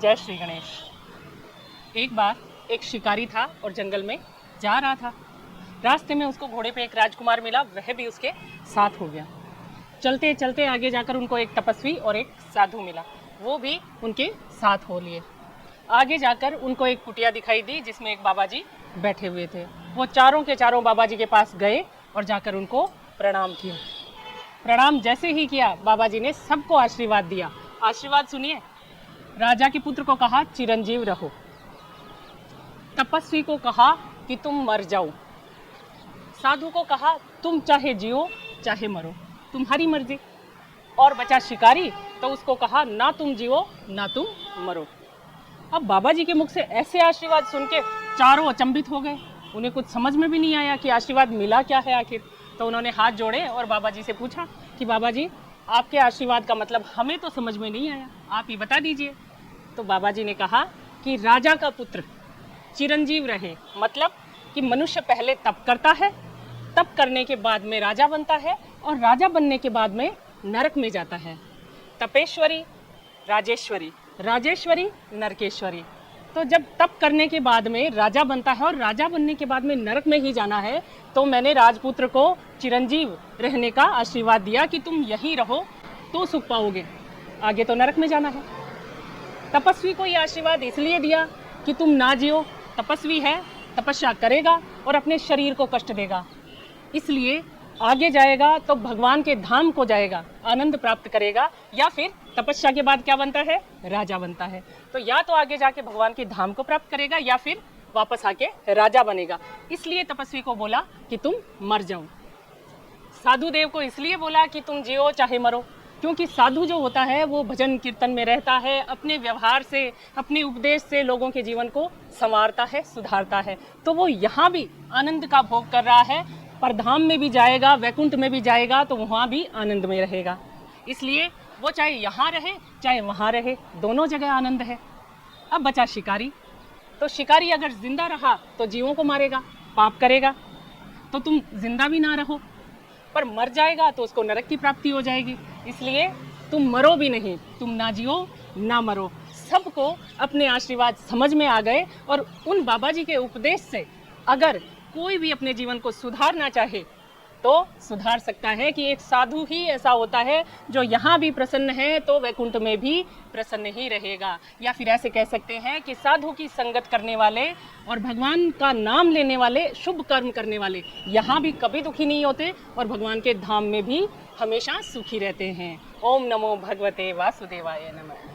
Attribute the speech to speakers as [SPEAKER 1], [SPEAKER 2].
[SPEAKER 1] जय श्री गणेश। एक बार एक शिकारी था और जंगल में जा रहा था। रास्ते में उसको घोड़े पे एक राजकुमार मिला, वह भी उसके साथ हो गया। चलते चलते आगे जाकर उनको एक तपस्वी और एक साधु मिला, वो भी उनके साथ हो लिए। आगे जाकर उनको एक कुटिया दिखाई दी जिसमें एक बाबा जी बैठे हुए थे। वो चारों के चारों बाबा जी के पास गए और जाकर उनको प्रणाम किया। प्रणाम जैसे ही किया, बाबा जी ने सबको आशीर्वाद दिया। आशीर्वाद सुनिए। राजा के पुत्र को कहा चिरंजीव रहो, तपस्वी को कहा कि तुम मर जाओ, साधु को कहा तुम चाहे जियो चाहे मरो, तुम्हारी मर्जी, और बचा शिकारी तो उसको कहा ना तुम जियो ना तुम मरो। अब बाबा जी के मुख से ऐसे आशीर्वाद सुन के चारों अचंभित हो गए। उन्हें कुछ समझ में भी नहीं आया कि आशीर्वाद मिला क्या है आखिर। तो उन्होंने हाथ जोड़े और बाबा जी से पूछा कि बाबा जी, आपके आशीर्वाद का मतलब हमें तो समझ में नहीं आया, आप ही बता दीजिए। तो बाबा जी ने कहा कि राजा का पुत्र चिरंजीव रहे, मतलब कि मनुष्य पहले तप करता है, तप करने के बाद में राजा बनता है, और राजा बनने के बाद में नरक में जाता है। तपेश्वरी राजेश्वरी, राजेश्वरी नरकेश्वरी। तो जब तप करने के बाद में राजा बनता है और राजा बनने के बाद में नरक में ही जाना है, तो मैंने राजपुत्र को चिरंजीव रहने का आशीर्वाद दिया कि तुम यहीं रहो तो सुख पाओगे, आगे तो नरक में जाना है। तपस्वी को ये आशीर्वाद इसलिए दिया कि तुम ना जियो, तपस्वी है, तपस्या करेगा और अपने शरीर को कष्ट देगा, इसलिए आगे जाएगा तो भगवान के धाम को जाएगा, आनंद प्राप्त करेगा, या फिर तपस्या के बाद क्या बनता है, राजा बनता है। तो या तो आगे जाके भगवान के धाम को प्राप्त करेगा या फिर वापस आके राजा बनेगा। इसलिए तपस्वी को बोला कि तुम मर जाओ। साधु देव को इसलिए बोला कि तुम जियो चाहे मरो, क्योंकि साधु जो होता है वो भजन कीर्तन में रहता है, अपने व्यवहार से, अपने उपदेश से लोगों के जीवन को संवारता है, सुधारता है। तो वो यहाँ भी आनंद का भोग कर रहा है, परधाम में भी जाएगा, वैकुंठ में भी जाएगा, तो वहाँ भी आनंद में रहेगा। इसलिए वो चाहे यहाँ रहे चाहे वहाँ रहे, दोनों जगह आनंद है। अब बचा शिकारी। तो शिकारी अगर जिंदा रहा तो जीवों को मारेगा, पाप करेगा, तो तुम जिंदा भी ना रहो, पर मर जाएगा तो उसको नरक की प्राप्ति हो जाएगी। इसलिए तुम मरो भी नहीं, तुम ना जियो ना मरो। सबको अपने आशीर्वाद समझ में आ गए, और उन बाबा जी के उपदेश से अगर कोई भी अपने जीवन को सुधारना चाहे तो सुधार सकता है कि एक साधु ही ऐसा होता है जो यहाँ भी प्रसन्न है तो वैकुंठ में भी प्रसन्न ही रहेगा। या फिर ऐसे कह सकते हैं कि साधु की संगत करने वाले और भगवान का नाम लेने वाले, शुभ कर्म करने वाले यहाँ भी कभी दुखी नहीं होते और भगवान के धाम में भी हमेशा सुखी रहते हैं। ओम नमो भगवते वासुदेवाय नमः।